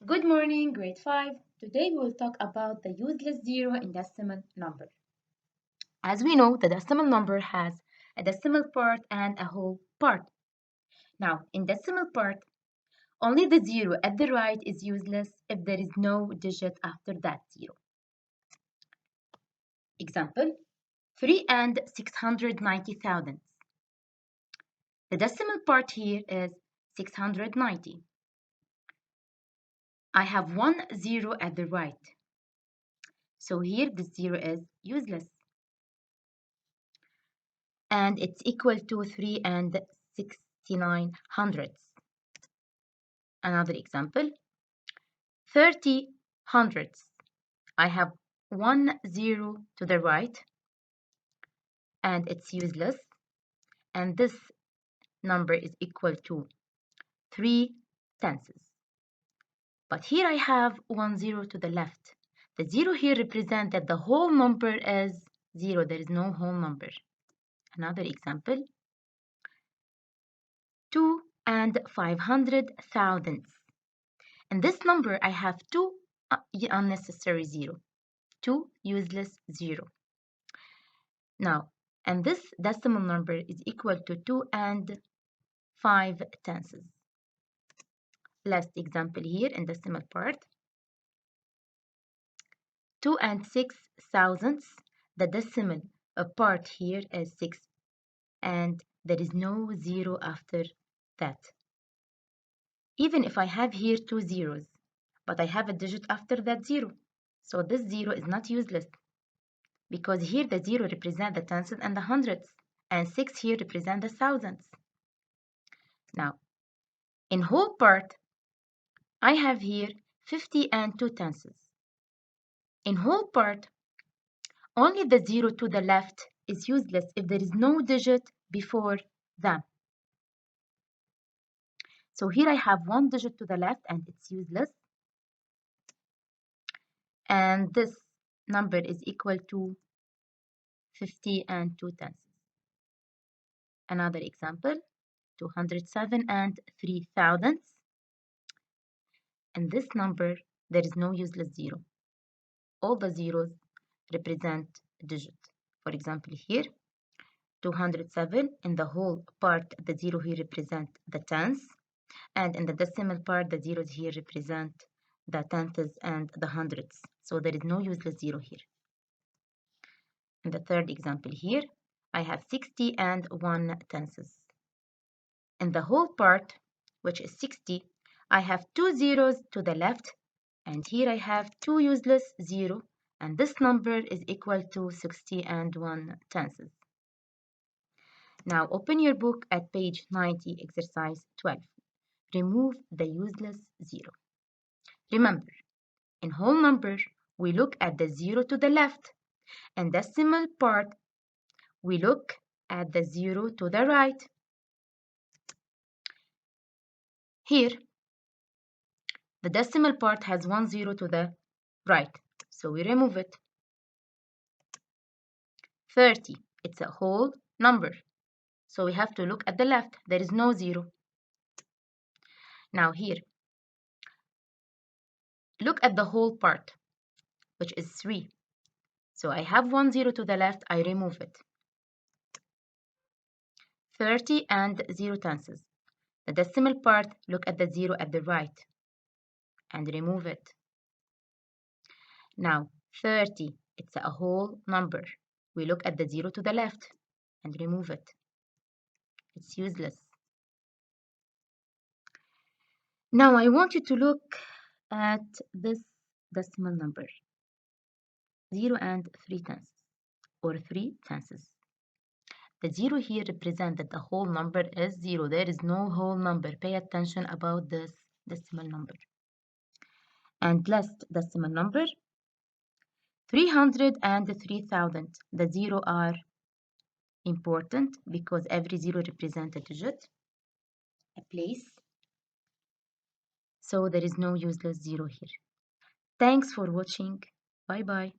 Good morning, grade 5. Today we will talk about the useless zero in decimal number. As we know, the decimal number has a decimal part and a whole part. Now, in decimal part, only the zero at the right is useless if there is no digit after that zero. Example, 3 and 690 thousandths. The decimal part here is 690. I have one zero at the right. So here the zero is useless. And it's equal to 3 and 69 hundredths. Another example, 30 hundredths. I have one zero to the right and it's useless, and this number is equal to 3 tenths. But here I have one zero to the left. The zero here represents that the whole number is zero. There is no whole number. Another example, 2 and 500 thousandths. In this number, I have two unnecessary zero, two useless zero. Now, and this decimal number is equal to 2 and 5 tenths. Last example here in decimal part, 2 and 6 thousandths. The decimal part here is 6, and there is no zero after that. Even if I have here two zeros, but I have a digit after that zero, so this zero is not useless, because here the zero represents the tenths and the hundredths, and 6 here represent the thousandths. Now, in whole part, I have here 50 and 2 tenths. In whole part, only the zero to the left is useless if there is no digit before them. So here I have one digit to the left and it's useless. And this number is equal to 50 and 2 tenths. Another example, 207 and 3 thousandths. In this number, there is no useless zero. All the zeros represent a digit. For example, here, 207, in the whole part, the zero here represent the tenths, and in the decimal part, the zeros here represent the tenths and the hundredths. So there is no useless zero here. In the third example here, I have 60 and 1 tenths. In the whole part, which is 60, I have two zeros to the left, and here I have two useless zero, and this number is equal to 60 and 1 tenths. Now open your book at page 90, exercise 12. Remove the useless zero. Remember, in whole number, we look at the zero to the left, and decimal part, we look at the zero to the right. Here, the decimal part has one zero to the right, so we remove it. 30, it's a whole number, so we have to look at the left. There is no zero. Now here, look at the whole part, which is 3. So I have one zero to the left, I remove it. 30 and 0 tenths. The decimal part, look at the zero at the right and remove it. Now 30, it's a whole number. We look at the zero to the left and remove it. It's useless. Now I want you to look at this decimal number, 0 and 3 tenths, or 3 tenths. The zero here represents that the whole number is 0. There is no whole number. Pay attention about this decimal number. And last decimal number, 300 and 3000. The zero are important because every zero represents a digit, a place. So there is no useless zero here. Thanks for watching. Bye bye.